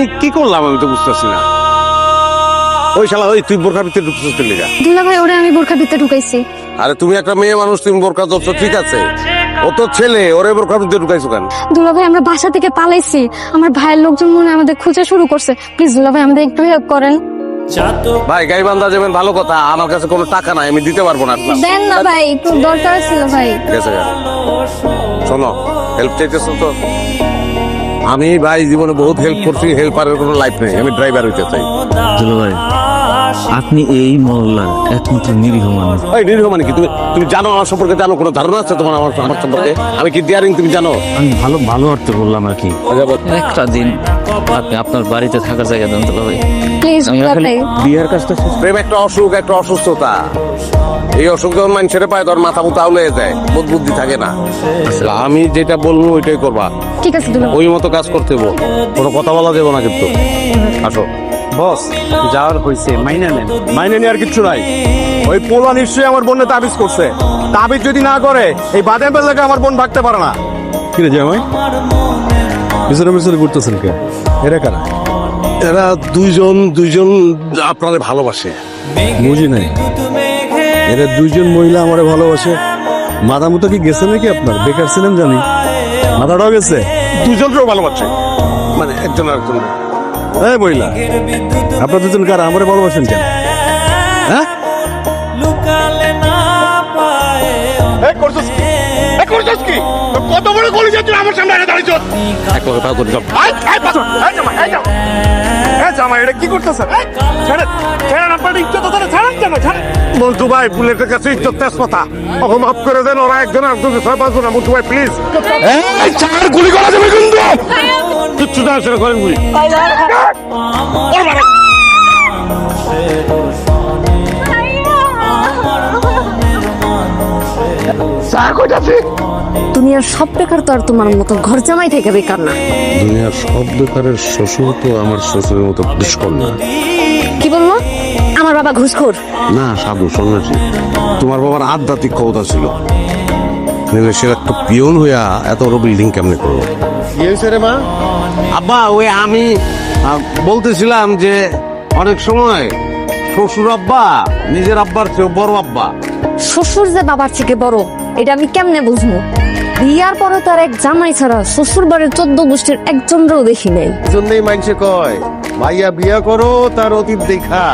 আমি কি করলাম আমি তো বুঝতেছি না। ওই শালা ওই তুই বোরখার ভিতরে ঢুকছিস তুই লিগা? দুলা ভাই ওরে আমি বোরখার ভিতরে ঢুকাইছি। আরে তুমি একটা মেয়ে মানুষ, তুমি বোরখা ধরছো ঠিক আছে, ও তো ছেলে, ওরে বোরখার ভিতরে ঢুকাইছো কেন? দুলা ভাই আমরা বাসা থেকে পালাইছি, আমার ভাইয়ের লোকজন মনে হয় আমাদের খোঁজা শুরু করছে। প্লিজ দুলা ভাই আমাদের একটু হেল্প করেন। ভাই গাইবান্ধা যাবেন ভালো কথা, আমার কাছে কোনো টাকা নাই, আমি দিতে পারবো না। দেন না ভাই, একটু দরকার ছিল ভাই। গেছে গা। শোনো, হেল্প চাইতেছো তো? আমি ভাই জীবনে বহুত হেল্প করছি, হেল্পারের কোনো লাইফ নেই, আমি ড্রাইভার হইতে চাই। দুলা ভাই আপনি এই মহল্লার একমাত্র নিরীহ মানুষ। ওই নিরীহ মানে কি? তুমি তুমি জানো আমার সম্পর্কে? জানো, কোনো ধারণা আছে তোমার আমার আমার সম্পর্কে? আমি কি ডিয়ারিং তুমি জানো? আমি ভালো অর্থে বললাম আর কি। একটা দিন আপনি আপনার বাড়িতে থাকার জায়গা দেন দুলা ভাই। প্লিজ আমি দুলা আসলে ভাই। বিয়ের কাজটা শেষ প্রেম একটা অসুখ, একটা অসুস্থতা। এই অসুখ যখন মানুষের পায় তোর মাথা মুথা উলে যায়, বোধ বুদ্ধি থাকে না। আমি যেটা বলবো ওইটাই করবা, ঠিক আছে দুলা ভাই। ওই মতো কাজ করতে হবো, কোনো কথা বলা যাবো না কিন্তু। আসো। বস যাওয়ার হয়েছে, মাইনে নেন। মাইনে নেওয়ার কিচ্ছু নাই। ওই পোলা নিশ্চয়ই আমার বোনের তাবিজ করছে। তাবিজ যদি না করে এই বাদাম বেলাকে আমার বোন ভাগতে পারে না। কিরে জামাই পিছনে পিছনে ঘুরতেছেন কে? এরা কারা? এরা দুইজন আপনারে ভালোবাসে। বুঝি নাই। এরা দুইজন মহিলা আমারে ভালোবাসে। মাথা মতো কি গেছে নাকি আপনার? বেকার ছিলেন জানি, মাথাটাও গেছে। দুজনকেও ভালোবাসে, মানে একজন আরেকজন। এই মহিলা, আপনার দুজন কারা? আমারে ভালোবাসেন কেন? হ্যাঁ কত বড় গলি তুই আমার সামনে এনে দাঁড়িয়েছ? এক লগে পাও করে যাও। জামাই এটা কি করতেছে? ছেড়েন আপনার ইজ্জত ধরে ছাড়েন কেন? ছাড়েন মন্টু ভাই, পুলিশের কাছে ইজ্জত তেজ কথা। ওকে মাফ করে দেন, ওরা একজন আরেকজনকে ছয় পাঁচজন না। মন্টু ভাই প্লিজ, চার গুলি করা যাবে কিন্তু। কিচ্ছু না সেটা করেন গুলি। দুনিয়ার সব বেকার তো আর তোমার মতো ঘর জামাই থেকে বেকার না। দুনিয়ার সব বেকারের শ্বশুর তো আমার শ্বশুরের মতো দুষ্কর না। কি বললো? আমার বাবা ঘুষখোর? না, সাধু সন্ন্যাসী। তোমার বাবার আধ্যাত্মিক ক্ষমতা ছিল, নইলে সে একটা পিয়ন হইয়া এত বড় বিল্ডিং কেমনে করলো? কি হয়েছে রে মা? আব্বা ওই আমি বলতেছিলাম যে অনেক সময় শ্বশুর আব্বা নিজের আব্বার চেয়ে বড় আব্বা। শ্বশুর যে বাবার থেকে বড়, এটা আমি কেমনে বুঝবো? বিয়ার পরে তার এক জামাই ছাড়া শ্বশুর বাড়ির 14 গোষ্ঠীর একজনও দেখি নাই। এজন্যই মানুষে কয় ভাইয়া বিয়া করো তার অতীত দেখা।